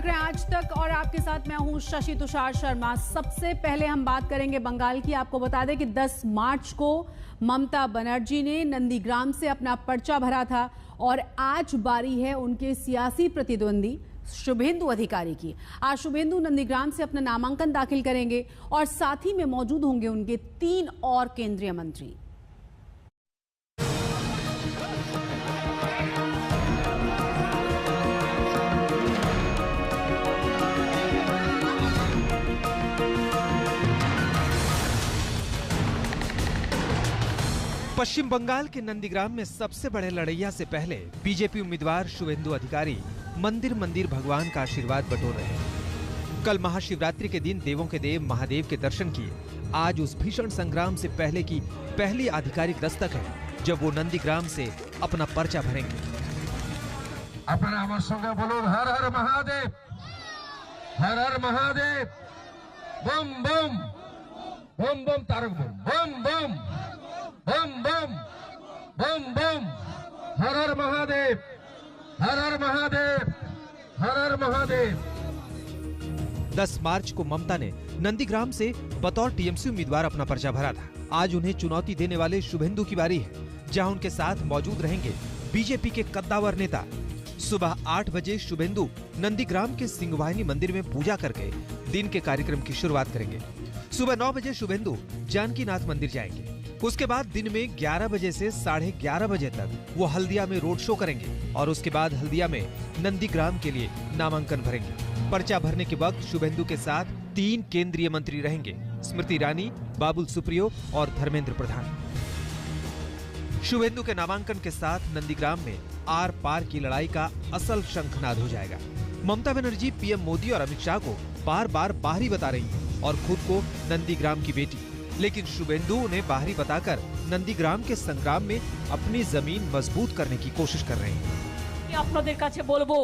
देख रहे हैं आज तक और आपके साथ मैं हूं शशि तुषार शर्मा। सबसे पहले हम बात करेंगे बंगाल की। आपको बता दें कि 10 मार्च को ममता बनर्जी ने नंदीग्राम से अपना पर्चा भरा था और आज बारी है उनके सियासी प्रतिद्वंदी शुभेंदु अधिकारी की। आज शुभेंदु नंदीग्राम से अपना नामांकन दाखिल करेंगे और साथ ही में मौजूद होंगे उनके 3 और केंद्रीय मंत्री। पश्चिम बंगाल के नंदीग्राम में सबसे बड़े लड़ैया से पहले बीजेपी उम्मीदवार शुभेंदु अधिकारी मंदिर मंदिर भगवान का आशीर्वाद बटोर रहे हैं। कल महाशिवरात्रि के दिन देवों के देव महादेव के दर्शन किए। आज उस भीषण संग्राम से पहले की पहली आधिकारिक दस्तक है जब वो नंदीग्राम से अपना पर्चा भरेंगे। अपना हमारे संगे बोलो हर हर महादेव, हर हर महादेव, बम बम बम बम तारक बम बम बम बम बम बम, हर हर महादेव, हर हर महादेव, हर हर महादेव। 10 मार्च को ममता ने नंदीग्राम से बतौर टीएमसी उम्मीदवार अपना पर्चा भरा था। आज उन्हें चुनौती देने वाले शुभेंदु की बारी है, जहां उनके साथ मौजूद रहेंगे बीजेपी के कद्दावर नेता। सुबह 8 बजे शुभेंदु नंदीग्राम के सिंहवाहिनी मंदिर में पूजा करके दिन के कार्यक्रम की शुरुआत करेंगे। सुबह 9 बजे शुभेंदु जानकीनाथ मंदिर जाएंगे। उसके बाद दिन में 11 बजे से 11:30 बजे तक वो हल्दिया में रोड शो करेंगे और उसके बाद हल्दिया में नंदीग्राम के लिए नामांकन भरेंगे। पर्चा भरने के वक्त शुभेंदु के साथ 3 केंद्रीय मंत्री रहेंगे, स्मृति ईरानी, बाबुल सुप्रियो और धर्मेंद्र प्रधान। शुभेंदु के नामांकन के साथ नंदीग्राम में आर पार की लड़ाई का असल शंखनाद हो जाएगा। ममता बनर्जी पीएम मोदी और अमित शाह को बार बार बाहरी बता रही है और खुद को नंदीग्राम की बेटी, लेकिन शुभेंदु उन्हें बाहरी बताकर नंदीग्राम के संग्राम में अपनी जमीन मजबूत करने की कोशिश कर रहे हैं। আপনাদের কাছে বলবো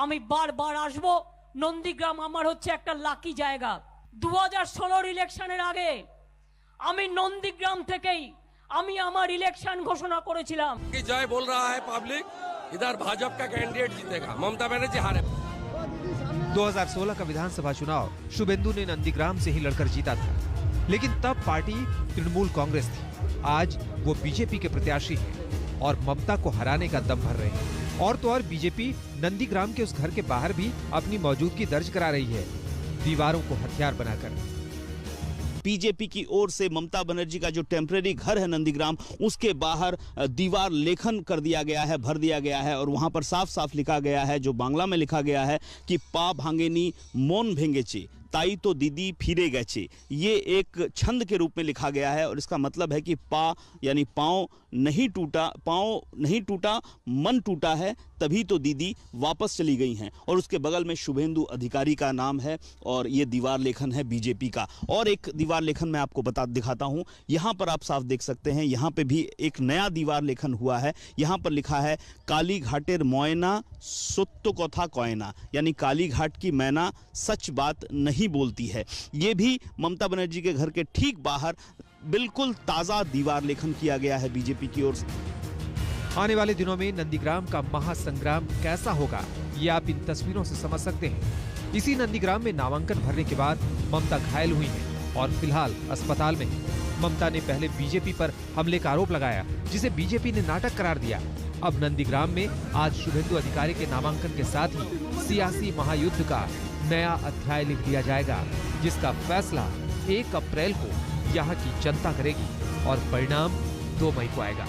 আমি বারবার আসবো, নন্দীগ্রাম আমার হচ্ছে একটা লাকি জায়গা। 2016 ইলেকশনের আগে আমি নন্দীগ্রাম থেকেই আমি আমার ইলেকশন ঘোষণা করেছিলাম कि जय बोल रहा है पब्लिक, इधर भाजपा का कैंडिडेट जीतेगा, ममता बनर्जी हारे। 2016 का विधानसभा चुनाव शुभेंदु ने नंदीग्राम से ही लड़कर जीता था, लेकिन तब पार्टी तृणमूल कांग्रेस थी। आज वो बीजेपी के प्रत्याशी हैं और ममता को हराने का दम भर रहे हैं। और तो और बीजेपी नंदीग्राम के उस घर के बाहर भी अपनी मौजूदगी दर्ज करा रही है, दीवारों को हथियार बनाकर। बीजेपी की ओर से ममता बनर्जी का जो टेम्परेरी घर है नंदीग्राम, उसके बाहर दीवार लेखन कर दिया गया है, भर दिया गया है और वहां पर साफ साफ लिखा गया है, जो बांग्ला में लिखा गया है कि पा भांगेनी मन भेंगेचे ताई तो दीदी फिरे गए। ये एक छंद के रूप में लिखा गया है और इसका मतलब है कि पा यानी पाँव नहीं टूटा मन टूटा है, तभी तो दीदी वापस चली गई हैं। और उसके बगल में शुभेंदु अधिकारी का नाम है और ये दीवार लेखन है बीजेपी का। और एक दीवार लेखन मैं आपको दिखाता हूँ। यहाँ पर आप साफ देख सकते हैं, यहाँ पे भी एक नया दीवार लेखन हुआ है। यहाँ पर लिखा है काली घाटेर मयना सत्य कथा कयना, यानी काली घाट की मैना सच बात नहीं बोलती है। ये भी ममता बनर्जी के घर के ठीक बाहर बिल्कुल ताजा दीवार लेखन किया गया है बीजेपी की ओर से। आने वाले दिनों में नंदीग्राम का महासंग्राम कैसा होगा, ये आप इन तस्वीरों से समझ सकते हैं। इसी नंदीग्राम में नामांकन भरने के बाद ममता घायल हुई हैं और फिलहाल अस्पताल में है। ममता ने पहले बीजेपी पर हमले का आरोप लगाया, जिसे बीजेपी ने नाटक करार दिया। अब नंदीग्राम में आज शुभेंदु अधिकारी के नामांकन के साथ ही सियासी महायुद्ध का नया अध्याय लिख दिया जाएगा, जिसका फैसला 1 अप्रैल को यहाँ की जनता करेगी और परिणाम 2 मई को आएगा।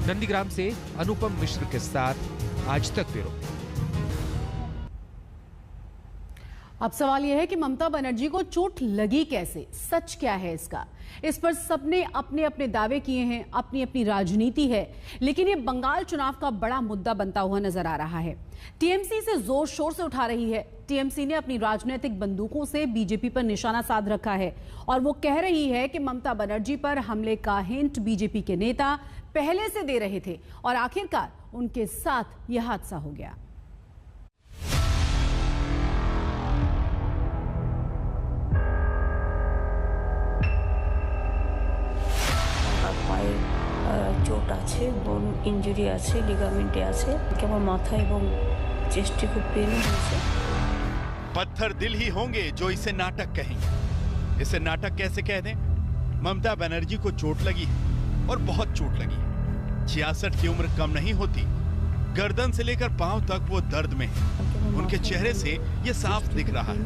नंदीग्राम से अनुपम मिश्र के साथ आज तक ब्यूरो। अब सवाल यह है कि ममता बनर्जी को चोट लगी कैसे, सच क्या है इसका? इस पर सबने अपने अपने दावे किए हैं, अपनी अपनी राजनीति है, लेकिन ये बंगाल चुनाव का बड़ा मुद्दा बनता हुआ नजर आ रहा है। टीएमसी से जोर शोर से उठा रही है। टीएमसी ने अपनी राजनीतिक बंदूकों से बीजेपी पर निशाना साध रखा है और वो कह रही है कि ममता बनर्जी पर हमले का हिंट बीजेपी के नेता पहले से दे रहे थे और आखिरकार उनके साथ यह हादसा हो गया। चोट आछे, बोन इंजुरी आछे, लिगामेंटे आछे, केवल माथा एवं चेस्टे खूब पेन होयेछे। पत्थर दिल ही होंगे जो इसे नाटक कहेंगे। इसे नाटक कैसे कह दें? ममता बनर्जी को चोट लगी है और बहुत चोट लगी है। 66 की उम्र कम नहीं होती। गर्दन से लेकर पांव तक वो दर्द में है। उनके चेहरे से ये साफ दिख रहा है।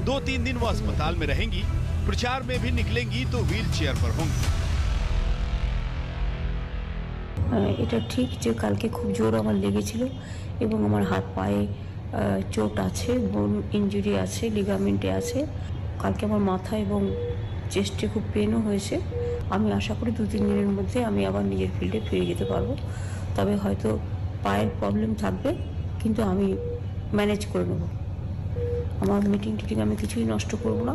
2-3 दिन वो अस्पताल में रहेंगी। प्रचार में भी निकलेंगी तो व्हील चेयर पर होंगी। এটা ঠিক যে কালকে খুব জোর আমার লেগেছিল এবং আমার হাত পায়ে চোট আছে, বোন ইনজুরি আছে, লিগামেন্টে আছে। কালকে আমার মাথা এবং চেস্টে খুব পেনও হয়েছে। আমি আশা করি 2-3 দিনের মধ্যে আমি আবার নিজের ফিল্ডে ফিরে যেতে পারবো। তবে হয়তো পায়ের প্রবলেম থাকবে, কিন্তু আমি ম্যানেজ করে নেব। আমার মিটিং আমি কিছুই নষ্ট করব না,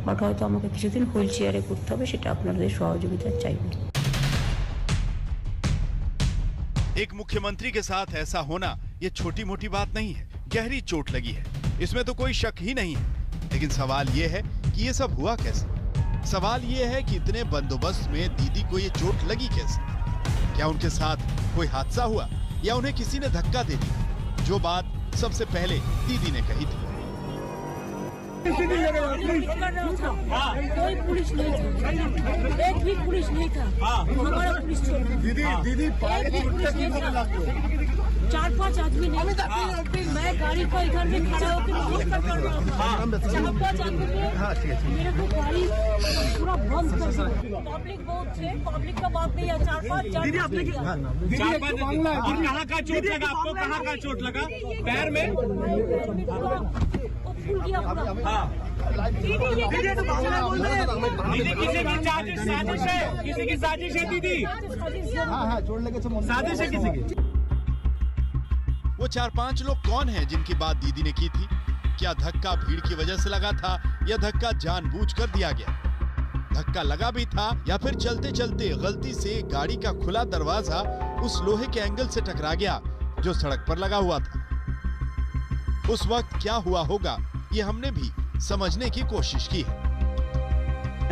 বাট হয়তো আমাকে কিছুদিন হুইল চেয়ারে করতে হবে, সেটা আপনাদের সহযোগিতা চাইব। एक मुख्यमंत्री के साथ ऐसा होना ये छोटी मोटी बात नहीं है। गहरी चोट लगी है, इसमें तो कोई शक ही नहीं है। लेकिन सवाल ये है कि ये सब हुआ कैसे? सवाल ये है कि इतने बंदोबस्त में दीदी को ये चोट लगी कैसे? क्या उनके साथ कोई हादसा हुआ या उन्हें किसी ने धक्का दे दिया? जो बात सबसे पहले दीदी ने कही थी। कोई पुलिस नहीं था, एक भी पुलिस नहीं था। हमारा पुलिस दीदी 4-5 आदमी नहीं था। मैं गाड़ी को इधर में खड़ा होकर 4-5 आदमी मेरे को गाड़ी पूरा बंद कर दिया। पब्लिक बहुत थे, पब्लिक का बात नहीं है। 4-5 कहाँ चोट लगा आपको? कहाँ चोट लगा? पैर में? दीदी किसी की साजिश है, किसी की साजिश है दीदी। साजिश है किसी की। वो 4-5 लोग कौन हैं जिनकी बात दीदी ने की थी? क्या धक्का भीड़ की वजह से लगा था या धक्का जानबूझकर दिया गया? धक्का लगा भी था या फिर चलते चलते गलती से गाड़ी का खुला दरवाजा उस लोहे के एंगल से टकरा गया जो सड़क पर लगा हुआ था? उस वक्त क्या हुआ होगा ये हमने भी समझने की कोशिश की है।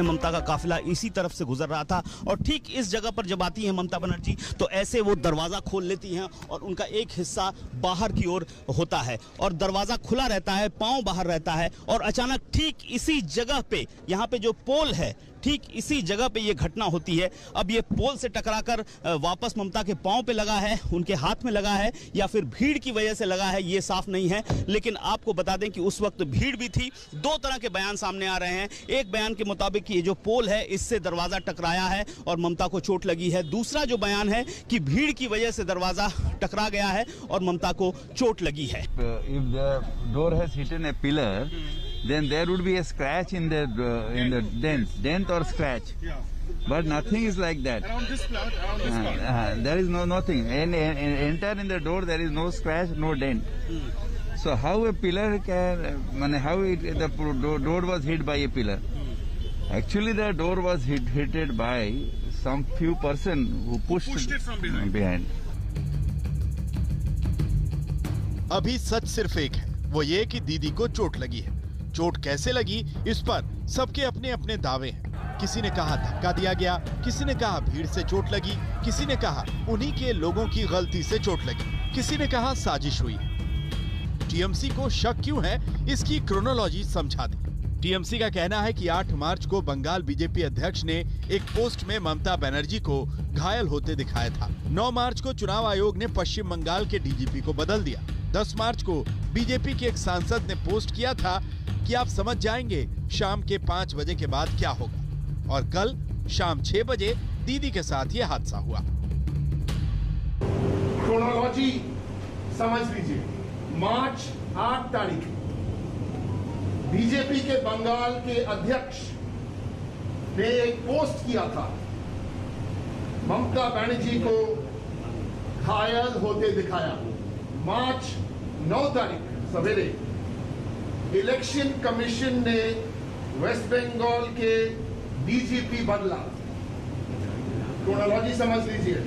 ममता का काफिला इसी तरफ से गुजर रहा था और ठीक इस जगह पर जब आती हैं ममता बनर्जी तो ऐसे वो दरवाजा खोल लेती हैं और उनका एक हिस्सा बाहर की ओर होता है और दरवाजा खुला रहता है, पांव बाहर रहता है और अचानक ठीक इसी जगह पे, यहाँ पे जो पोल है, ठीक इसी जगह पे ये घटना होती है। अब ये पोल से टकराकर वापस ममता के पांव पे लगा है, उनके हाथ में लगा है या फिर भीड़ की वजह से लगा है, ये साफ नहीं है। लेकिन आपको बता दें कि उस वक्त भीड़ भी थी। 2 तरह के बयान सामने आ रहे हैं। एक बयान के मुताबिक ये जो पोल है इससे दरवाजा टकराया है और ममता को चोट लगी है। दूसरा जो बयान है कि भीड़ की वजह से दरवाजा टकरा गया है और ममता को चोट लगी है। If the door has hit a pillar, then there would be a scratch in the dent or scratch. But nothing is like that. Around this spot. There is nothing. And enter in the door, there is no scratch, no dent. So how a pillar can? How the door was hit by a pillar? Actually, the door was hit by some few person who pushed it from behind. अभी सच सिर्फ एक है, वो ये कि दीदी को चोट लगी है। चोट कैसे लगी इस पर सबके अपने अपने दावे हैं। किसी ने कहा धक्का दिया गया, किसी ने कहा भीड़ से चोट लगी, किसी ने कहा उन्हीं के लोगों की गलती से चोट लगी, किसी ने कहा साजिश हुई। टीएमसी को शक क्यों है इसकी क्रोनोलॉजी समझा दें। टीएमसी का कहना है कि 8 मार्च को बंगाल बीजेपी अध्यक्ष ने एक पोस्ट में ममता बनर्जी को घायल होते दिखाया था। 9 मार्च को चुनाव आयोग ने पश्चिम बंगाल के डीजीपी को बदल दिया। 10 मार्च को बीजेपी के एक सांसद ने पोस्ट किया था कि आप समझ जाएंगे शाम के 5 बजे के बाद क्या होगा। और कल शाम 6 बजे दीदी के साथ ये हादसा हुआ। क्रोनोलॉजी समझ लीजिए। मार्च 8 तारीख बीजेपी के बंगाल के अध्यक्ष ने एक पोस्ट किया था, ममता बनर्जी को घायल होते दिखाया। मार्च 9 तारीख सवेरे इलेक्शन कमीशन ने वेस्ट बंगाल के डीजीपी बदला। क्रोनोलॉजी समझ लीजिए।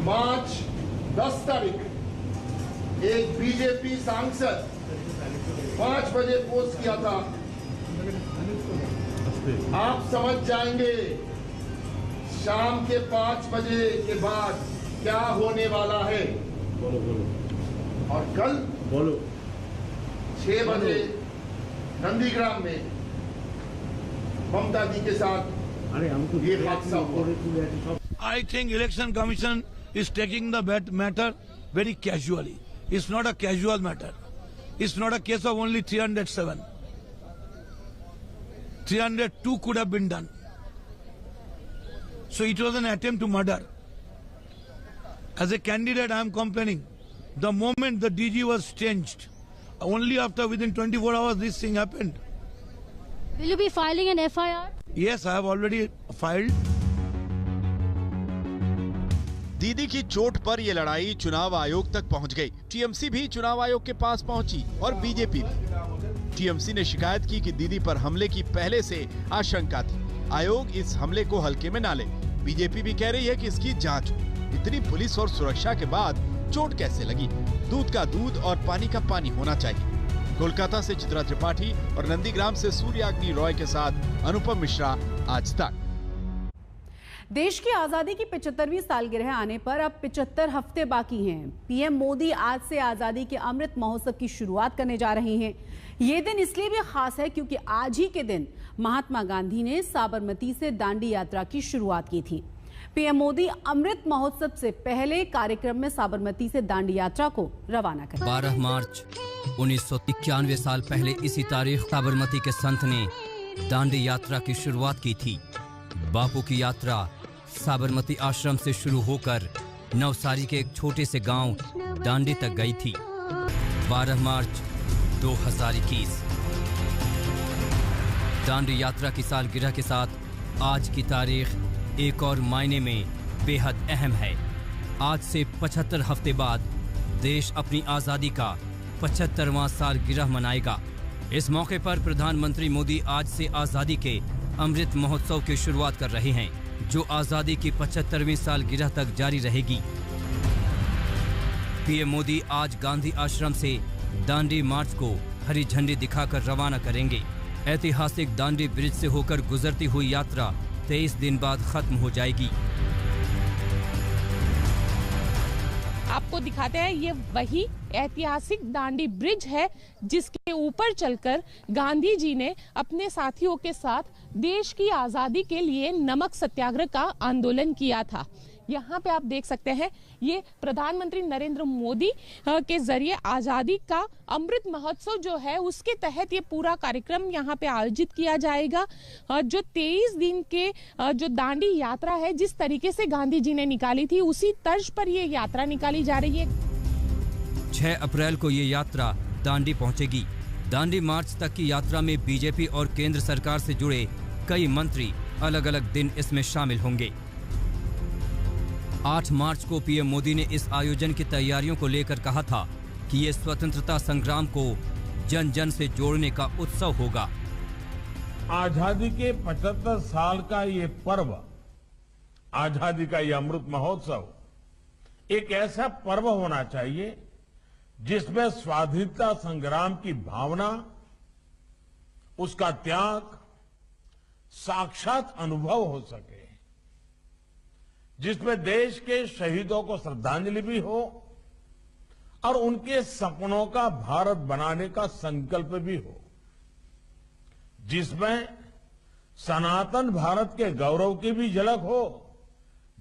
मार्च 10 तारीख एक बीजेपी सांसद 5 बजे पोस्ट किया था, आप समझ जाएंगे शाम के 5 बजे के बाद क्या होने वाला है। और कल 6 बजे नंदीग्राम में ममता जी के साथ ये हादसा हुआ। I think Election Commission is taking the matter very casually. It's not a casual matter. It's not a case of only 307. 302 could have been done. So it was an attempt to murder. As a candidate, I am complaining. The moment the DG was changed, only after within 24 hours this thing happened. Will you be filing an FIR? Yes, I have already filed. दीदी की चोट पर यह लड़ाई चुनाव आयोग तक पहुंच गई। टीएमसी भी चुनाव आयोग के पास पहुंची और बीजेपी भी। टीएमसी ने शिकायत की कि दीदी पर हमले की पहले से आशंका थी, आयोग इस हमले को हल्के में ना ले। बीजेपी भी कह रही है कि इसकी जांच हो। इतनी पुलिस और सुरक्षा के बाद चोट कैसे लगी? दूध का दूध और पानी का पानी होना चाहिए। कोलकाता से चित्रा त्रिपाठी और नंदीग्राम से सूर्याग्नि रॉय के साथ अनुपम मिश्रा, आज तक। देश की आजादी की 75वीं सालगिरह आने पर अब 75 हफ्ते बाकी हैं। पीएम मोदी आज से आजादी के अमृत महोत्सव की शुरुआत करने जा रहे हैं। ये दिन इसलिए भी खास है क्योंकि आज ही के दिन महात्मा गांधी ने साबरमती से दांडी यात्रा की शुरुआत की थी। पीएम मोदी अमृत महोत्सव से पहले कार्यक्रम में साबरमती से दांडी यात्रा को रवाना करेंगे। 12 मार्च 1991 साल पहले इसी तारीख साबरमती के संत ने दांडी यात्रा की शुरुआत की थी। बापू की यात्रा साबरमती आश्रम से शुरू होकर नवसारी के एक छोटे से गांव दांडी तक गई थी। 12 मार्च 2021 दांडी यात्रा की सालगिरह के साथ आज की तारीख एक और मायने में बेहद अहम है। आज से 75 हफ्ते बाद देश अपनी आजादी का 75वां सालगिरह मनाएगा। इस मौके पर प्रधानमंत्री मोदी आज से आजादी के अमृत महोत्सव की शुरुआत कर रहे हैं, जो आजादी की 75वीं सालगिरह तक जारी रहेगी। पीएम मोदी आज गांधी आश्रम से दांडी मार्च को हरी झंडी दिखाकर रवाना करेंगे। ऐतिहासिक दांडी ब्रिज से होकर गुजरती हुई यात्रा 23 दिन बाद खत्म हो जाएगी। आपको दिखाते हैं, ये वही ऐतिहासिक दांडी ब्रिज है जिसके ऊपर चलकर गांधी जी ने अपने साथियों के साथ देश की आजादी के लिए नमक सत्याग्रह का आंदोलन किया था। यहाँ पे आप देख सकते हैं, ये प्रधानमंत्री नरेंद्र मोदी के जरिए आजादी का अमृत महोत्सव जो है उसके तहत ये पूरा कार्यक्रम यहाँ पे आयोजित किया जाएगा। जो 23 दिन के जो दांडी यात्रा है, जिस तरीके से गांधी जी ने निकाली थी उसी तर्ज पर ये यात्रा निकाली जा रही है। 6 अप्रैल को ये यात्रा दांडी पहुंचेगी। दांडी मार्च तक की यात्रा में बीजेपी और केंद्र सरकार से जुड़े कई मंत्री अलग अलग दिन इसमें शामिल होंगे। 8 मार्च को पीएम मोदी ने इस आयोजन की तैयारियों को लेकर कहा था कि ये स्वतंत्रता संग्राम को जन जन से जोड़ने का उत्सव होगा। आजादी के 75 साल का ये पर्व, आजादी का ये अमृत महोत्सव एक ऐसा पर्व होना चाहिए जिसमें स्वाधीनता संग्राम की भावना, उसका त्याग साक्षात अनुभव हो सके, जिसमें देश के शहीदों को श्रद्धांजलि भी हो और उनके सपनों का भारत बनाने का संकल्प भी हो, जिसमें सनातन भारत के गौरव की भी झलक हो,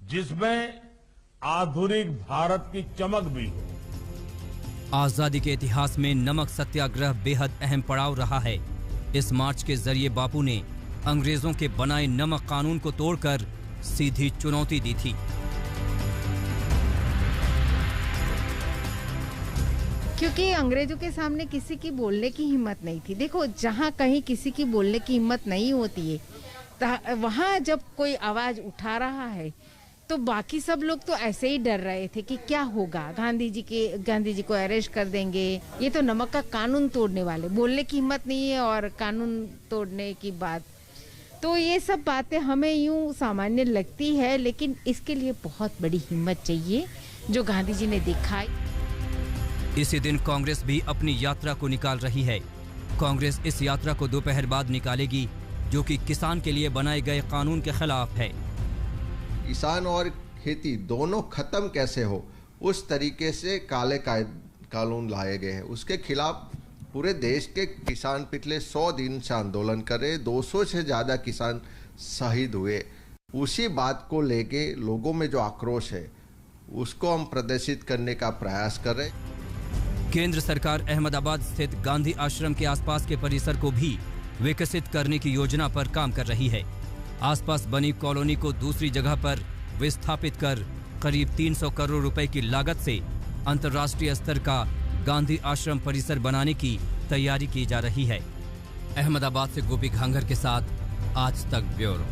जिसमें आधुनिक भारत की चमक भी हो। आजादी के इतिहास में नमक सत्याग्रह बेहद अहम पड़ाव रहा है। इस मार्च के जरिए बापू ने अंग्रेजों के बनाए नमक कानून को तोड़कर सीधी चुनौती दी थी। क्योंकि अंग्रेजों के सामने किसी की बोलने की हिम्मत नहीं थी। देखो, जहाँ कहीं किसी की बोलने की हिम्मत नहीं होती है, वहाँ जब कोई आवाज उठा रहा है तो बाकी सब लोग तो ऐसे ही डर रहे थे कि क्या होगा, गांधी जी को अरेस्ट कर देंगे, ये तो नमक का कानून तोड़ने वाले, बोलने की हिम्मत नहीं है और कानून तोड़ने की बात। तो ये सब बातें हमें यूं सामान्य लगती है, लेकिन इसके लिए बहुत बड़ी हिम्मत चाहिए जो गांधी जी ने दिखाई। इसी दिन कांग्रेस भी अपनी यात्रा को निकाल रही है। कांग्रेस इस यात्रा को दोपहर बाद निकालेगी, जो कि किसान के लिए बनाए गए कानून के खिलाफ है। किसान और खेती दोनों खत्म कैसे हो, उस तरीके से काले कानून लाए गए हैं, उसके खिलाफ पूरे देश के किसान पिछले 100 दिन से आंदोलन करे, 200 से ज्यादा किसान शहीद हुए। उसी बात को लेके लोगों में जो आक्रोश है उसको हम प्रदर्शित करने का प्रयास कर रहे। केंद्र सरकार अहमदाबाद स्थित गांधी आश्रम के आसपास के परिसर को भी विकसित करने की योजना पर काम कर रही है। आसपास बनी कॉलोनी को दूसरी जगह पर विस्थापित कर करीब 300 करोड़ रुपए की लागत से अंतर्राष्ट्रीय स्तर का गांधी आश्रम परिसर बनाने की तैयारी की जा रही है। अहमदाबाद से गोपी घांगर के साथ आज तक ब्यूरो।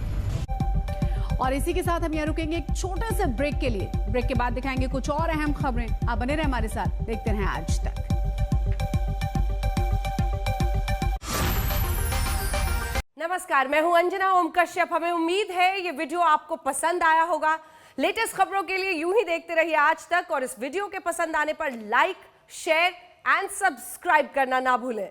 और इसी के साथ हम यहाँ रुकेंगे एक छोटे से ब्रेक के लिए। ब्रेक के बाद दिखाएंगे कुछ और अहम खबरें। आप बने रहे हमारे साथ, देखते रहें आज तक। नमस्कार, मैं हूं अंजना ओम कश्यप। हमें उम्मीद है ये वीडियो आपको पसंद आया होगा। लेटेस्ट खबरों के लिए यूं ही देखते रहिए आज तक, और इस वीडियो के पसंद आने पर लाइक, शेयर एंड सब्सक्राइब करना ना भूलें।